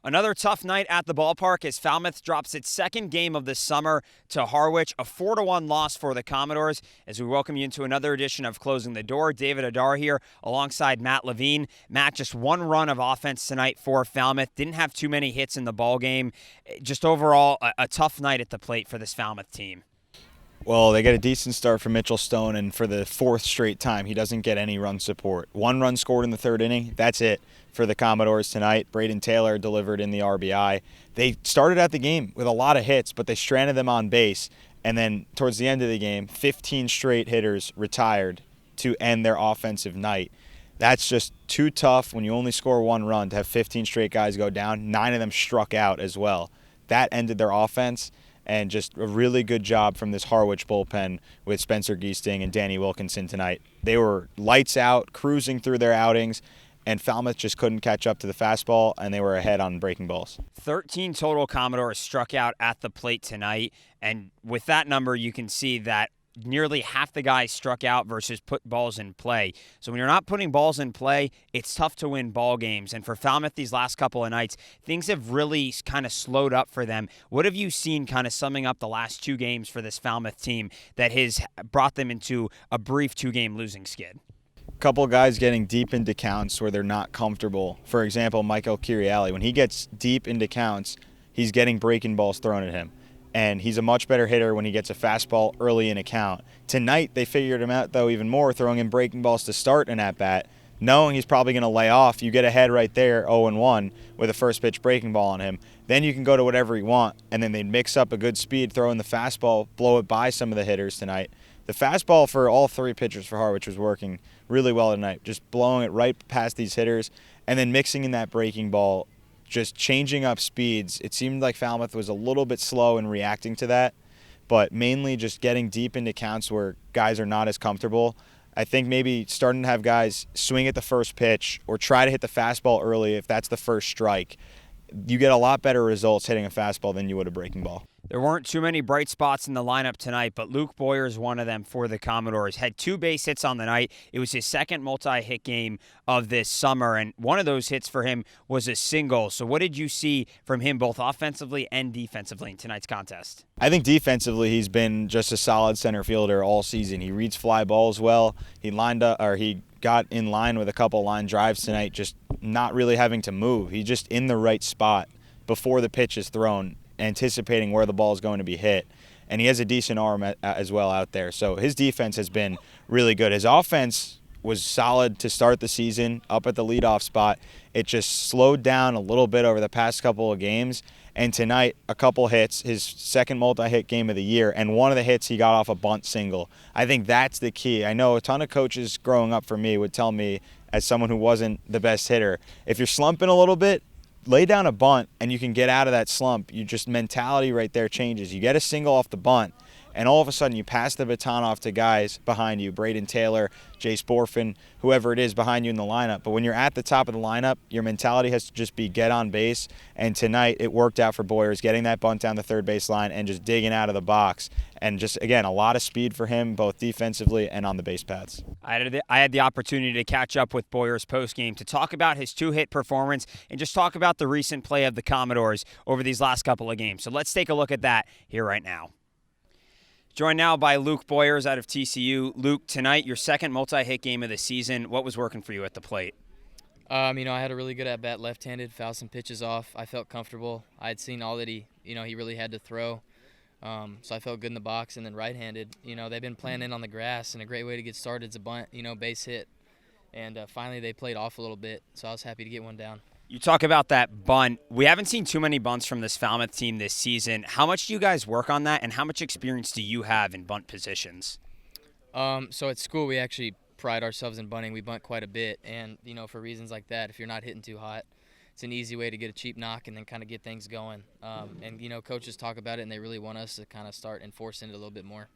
Another tough night at the ballpark as Falmouth drops its second game of the summer to Harwich, a 4-1 loss for the Commodores. As we welcome you into another edition of Closing the Door, David Hadar here alongside Matt Levine. Matt, just one run of offense tonight for Falmouth. Didn't have too many hits in the ball game. Just overall, a tough night at the plate for this Falmouth team. Well, they get a decent start from Mitchell Stone, and for the fourth straight time, he doesn't get any run support. One run scored in the third inning. That's it for the Commodores tonight. Braden Taylor delivered in the RBI. They started out the game with a lot of hits, but they stranded them on base. And then towards the end of the game, 15 straight hitters retired to end their offensive night. That's just too tough when you only score one run to have 15 straight guys go down. 9 of them struck out as well. That ended their offense. And just a really good job from this Harwich bullpen with Spencer Geesting and Danny Wilkinson tonight. They were lights out, cruising through their outings, and Falmouth just couldn't catch up to the fastball, and they were ahead on breaking balls. 13 total Commodores struck out at the plate tonight, and with that number, you can see that nearly half the guys struck out versus put balls in play. So when you're not putting balls in play, it's tough to win ball games. And for Falmouth these last couple of nights, things have really kind of slowed up for them. What have you seen kind of summing up the last 2 games for this Falmouth team that has brought them into a brief 2-game losing skid? Couple guys getting deep into counts where they're not comfortable. For example, Michael Kiriali, when he gets deep into counts, he's getting breaking balls thrown at him. And he's a much better hitter when he gets a fastball early in a count. Tonight, they figured him out, though, even more, throwing him breaking balls to start an at-bat, knowing he's probably going to lay off. You get ahead right there, 0-1, with a first-pitch breaking ball on him. Then you can go to whatever you want, and then they mix up a good speed, throw in the fastball, blow it by some of the hitters tonight. The fastball for all 3 pitchers for Harwich was working really well tonight, just blowing it right past these hitters, and then mixing in that breaking ball, just changing up speeds. It seemed like Falmouth was a little bit slow in reacting to that, but mainly just getting deep into counts where guys are not as comfortable. I think maybe starting to have guys swing at the first pitch or try to hit the fastball early if that's the first strike. You get a lot better results hitting a fastball than you would a breaking ball. There weren't too many bright spots in the lineup tonight, but Luke Boyer is one of them for the Commodores. Had 2 base hits on the night. It was his second multi-hit game of this summer, and one of those hits for him was a single. So what did you see from him both offensively and defensively in tonight's contest? I think defensively he's been just a solid center fielder all season. He reads fly balls well. He got in line with a couple line drives tonight, just not really having to move. He's just in the right spot before the pitch is thrown, anticipating where the ball is going to be hit. And he has a decent arm as well out there. So his defense has been really good. His offense was solid to start the season, up at the leadoff spot. It just slowed down a little bit over the past couple of games. And tonight, a couple hits, his second multi-hit game of the year, and one of the hits he got off a bunt single. I think that's the key. I know a ton of coaches growing up for me would tell me, as someone who wasn't the best hitter, if you're slumping a little bit, lay down a bunt and you can get out of that slump. Mentality right there changes. You get a single off the bunt, and all of a sudden you pass the baton off to guys behind you, Braden Taylor, Jay Sporfin, whoever it is behind you in the lineup. But when you're at the top of the lineup, your mentality has to just be get on base. And tonight it worked out for Boyers, getting that bunt down the third base line and just digging out of the box. And just, again, a lot of speed for him, both defensively and on the base paths. I had the opportunity to catch up with Boyers postgame to talk about his 2-hit performance and just talk about the recent play of the Commodores over these last couple of games. So let's take a look at that here right now. Joined now by Luke Boyers out of TCU. Luke, tonight, your second multi-hit game of the season. What was working for you at the plate? I had a really good at-bat left-handed, fouled some pitches off. I felt comfortable. I had seen all that he really had to throw. So I felt good in the box. And then right-handed, they've been playing in on the grass, and a great way to get started is a bunt, base hit. And finally they played off a little bit, so I was happy to get one down. You talk about that bunt. We haven't seen too many bunts from this Falmouth team this season. How much do you guys work on that, and how much experience do you have in bunt positions? So at school we actually pride ourselves in bunting. We bunt quite a bit, and for reasons like that, if you're not hitting too hot, it's an easy way to get a cheap knock and then kind of get things going. And coaches talk about it, and they really want us to kind of start enforcing it a little bit more.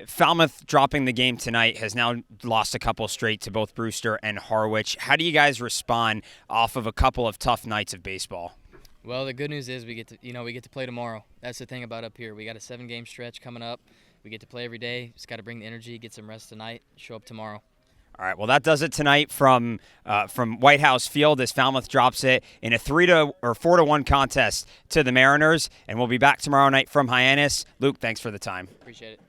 Falmouth dropping the game tonight has now lost a couple straight to both Brewster and Harwich. How do you guys respond off of a couple of tough nights of baseball? Well, the good news is we get to play tomorrow. That's the thing about up here. We got a 7-game stretch coming up. We get to play every day. Just got to bring the energy, get some rest tonight, show up tomorrow. All right, well, that does it tonight from White House Field as Falmouth drops it in a 4-1 contest to the Mariners, and we'll be back tomorrow night from Hyannis. Luke, thanks for the time. Appreciate it.